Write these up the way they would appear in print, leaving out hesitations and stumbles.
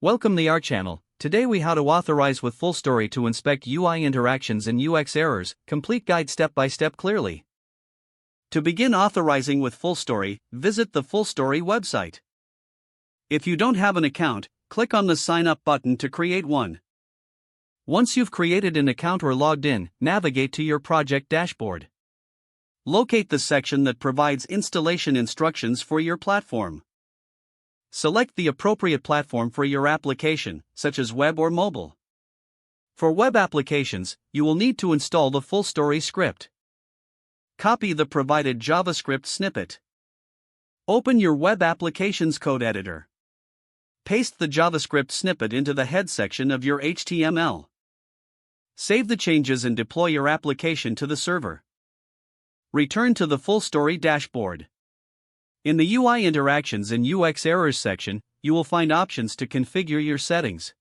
Welcome to our channel. Today we how to authorize with FullStory to inspect UI interactions and UX errors, complete guide step by step clearly. To begin authorizing with FullStory, visit the FullStory website. If you don't have an account, click on the sign up button to create one. Once you've created an account or logged in, navigate to your project dashboard. Locate the section that provides installation instructions for your platform. Select the appropriate platform for your application, such as web or mobile. For web applications, you will need to install the FullStory script. Copy the provided JavaScript snippet. Open your web application's code editor. Paste the JavaScript snippet into the head section of your HTML. Save the changes and deploy your application to the server. Return to the FullStory dashboard. In the UI Interactions and UX Errors section, you will find options to configure your settings.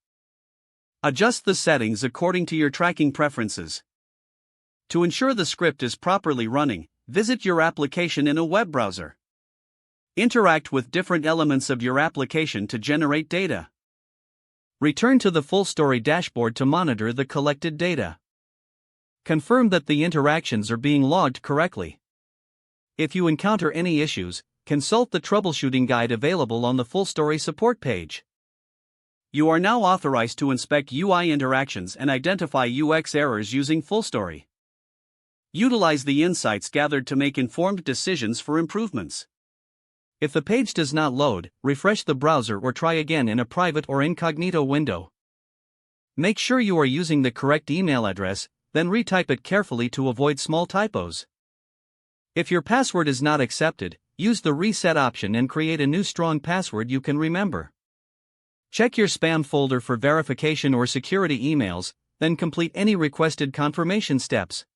Adjust the settings according to your tracking preferences. To ensure the script is properly running, visit your application in a web browser. Interact with different elements of your application to generate data. Return to the FullStory dashboard to monitor the collected data. Confirm that the interactions are being logged correctly. If you encounter any issues, consult the troubleshooting guide available on the FullStory support page. You are now authorized to inspect UI interactions and identify UX errors using FullStory. Utilize the insights gathered to make informed decisions for improvements. If the page does not load, refresh the browser or try again in a private or incognito window. Make sure you are using the correct email address, then retype it carefully to avoid small typos. If your password is not accepted, use the reset option and create a new strong password you can remember. Check your spam folder for verification or security emails, then complete any requested confirmation steps.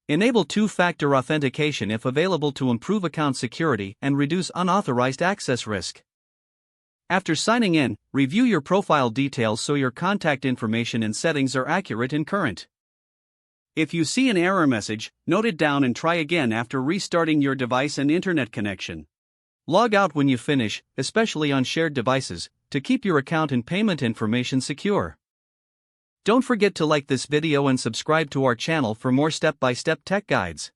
Enable two-factor authentication if available to improve account security and reduce unauthorized access risk. After signing in, review your profile details so your contact information and settings are accurate and current. If you see an error message, note it down and try again after restarting your device and internet connection. Log out when you finish, especially on shared devices, to keep your account and payment information secure. Don't forget to like this video and subscribe to our channel for more step-by-step tech guides.